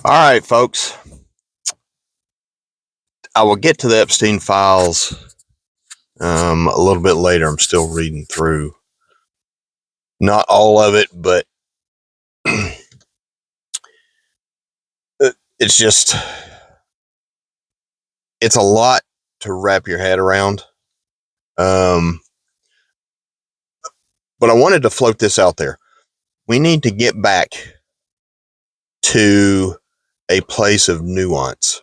All right, folks. I will get to the Epstein files a little bit later. I'm still reading through not all of it, but it's just it's a lot to wrap your head around. But I wanted to float this out there. We need to get back to a place of nuance.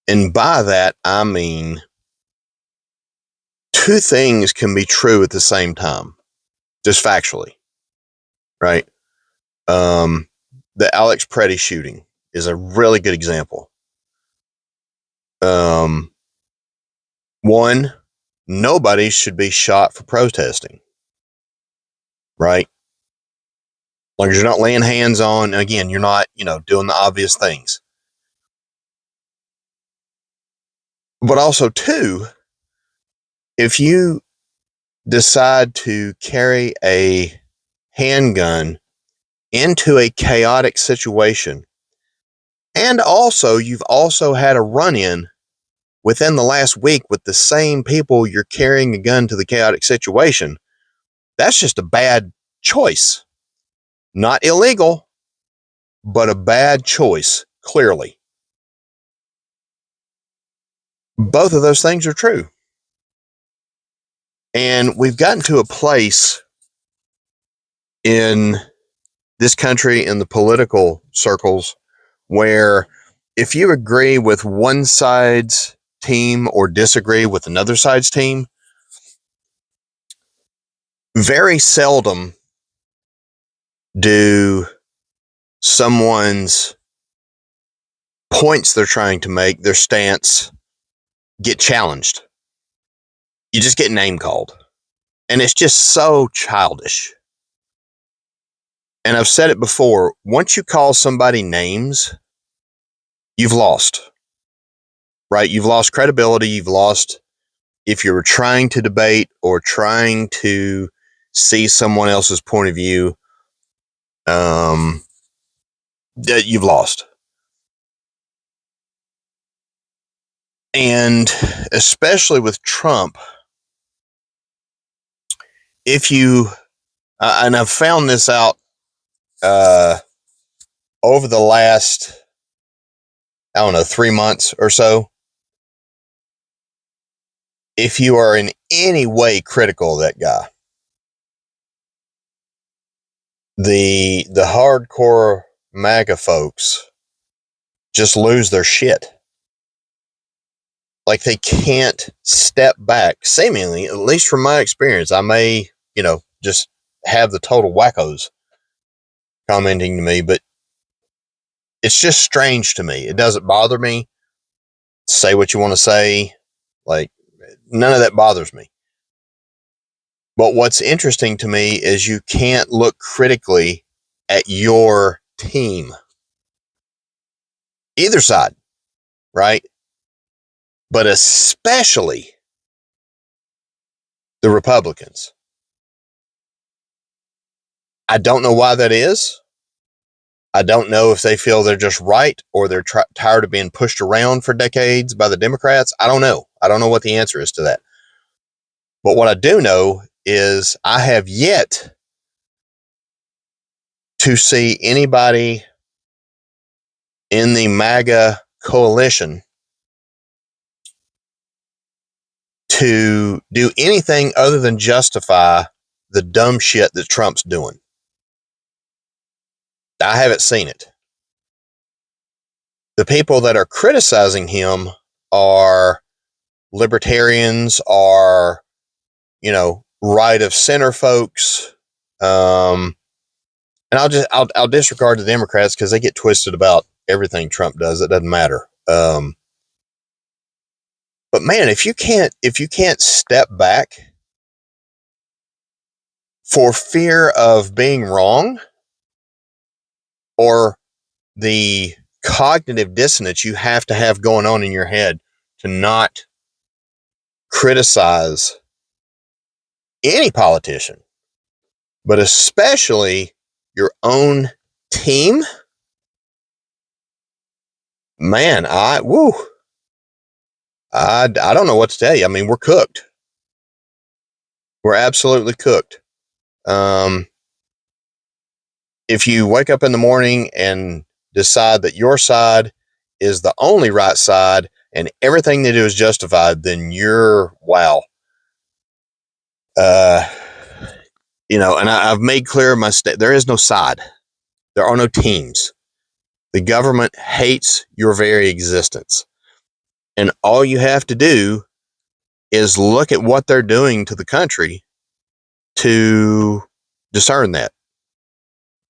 And by that, I mean two things can be true at the same time, just factually, right? The Alex Preddy shooting is a really good example. One, nobody should be shot for protesting, right? As long as you're not laying hands on, again, you're not, doing the obvious things. But also, two, if you decide to carry a handgun into a chaotic situation, and also you've also had a run-in within the last week with the same people you're carrying a gun to the chaotic situation, that's just a bad choice. Not illegal, but a bad choice, clearly. Both of those things are true. And we've gotten to a place in this country, in the political circles, where if you agree with one side's team or disagree with another side's team, very seldom do someone's points they're trying to make, their stance, get challenged. You just get name called. And it's just so childish. And I've said it before, once you call somebody names, you've lost. Right? You've lost credibility. You've lost, if you were trying to debate or trying to see someone else's point of view, you've lost. And especially with Trump, if you, and I've found this out over the last, 3 months or so, if you are in any way critical of that guy, the hardcore MAGA folks just lose their shit. Like they can't step back, seemingly, at least from my experience. I may, just have the total wackos commenting to me, but it's just strange to me. It doesn't bother me. Say what you want to say. Like, none of that bothers me. But what's interesting to me is you can't look critically at your team. Either side, right? But especially the Republicans. I don't know why that is. I don't know if they feel they're just right or they're tired of being pushed around for decades by the Democrats. I don't know. I don't know what the answer is to that. But what I do know is I have yet to see anybody in the MAGA coalition to do anything other than justify the dumb shit that Trump's doing. I haven't seen it. The people that are criticizing him are libertarians, are, right of center folks. And I'll disregard the Democrats because they get twisted about everything Trump does. It doesn't matter. But man, if you can't step back for fear of being wrong or the cognitive dissonance you have to have going on in your head to not criticize any politician, but especially your own team, Man, I don't know what to tell you. I mean, we're cooked. We're absolutely cooked. If you wake up in the morning and decide that your side is the only right side and everything they do is justified, then you're wow. Uh, and I've made clear my state. There is no side. There are no teams. The government hates your very existence. And all you have to do is look at what they're doing to the country to discern that.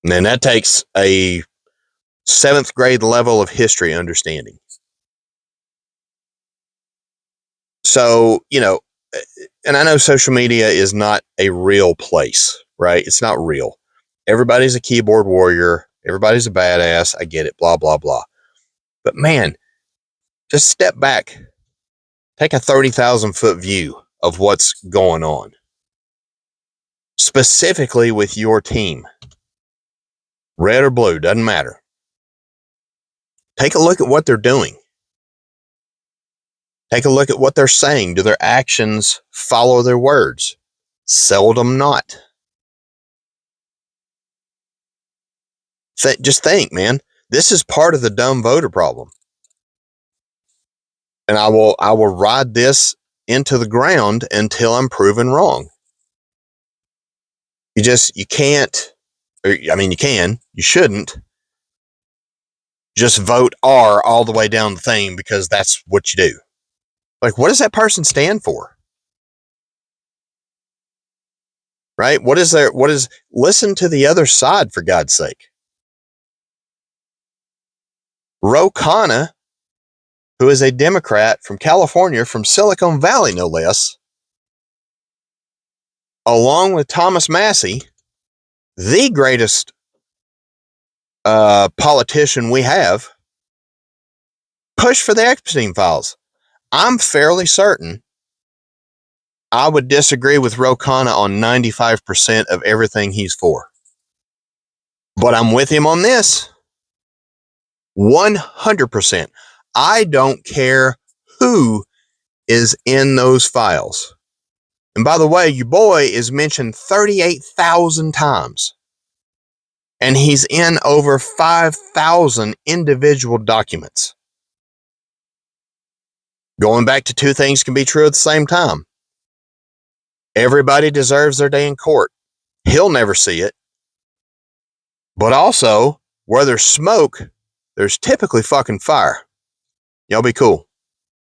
And then that takes a seventh grade level of history understanding. So, and I know social media is not a real place, right? It's not real. Everybody's a keyboard warrior. Everybody's a badass. I get it, blah, blah, blah. But man, just step back. Take a 30,000 foot view of what's going on, specifically with your team. Red or blue, doesn't matter. Take a look at what they're doing. Take a look at what they're saying. Do their actions follow their words? Seldom not. Just think, man. This is part of the dumb voter problem. And I will ride this into the ground until I'm proven wrong. You can't, you can, you shouldn't just vote R all the way down the thing because that's what you do. Like, what does that person stand for? Right? Listen to the other side, for God's sake. Ro Khanna, who is a Democrat from California, from Silicon Valley, no less, along with Thomas Massie, the greatest politician we have, push for the Epstein files. I'm fairly certain I would disagree with Ro Khanna on 95% of everything he's for. But I'm with him on this. 100%. I don't care who is in those files. And by the way, your boy is mentioned 38,000 times. And he's in over 5,000 individual documents. Going back to two things can be true at the same time. Everybody deserves their day in court. He'll never see it. But also, where there's smoke, there's typically fucking fire. Y'all be cool.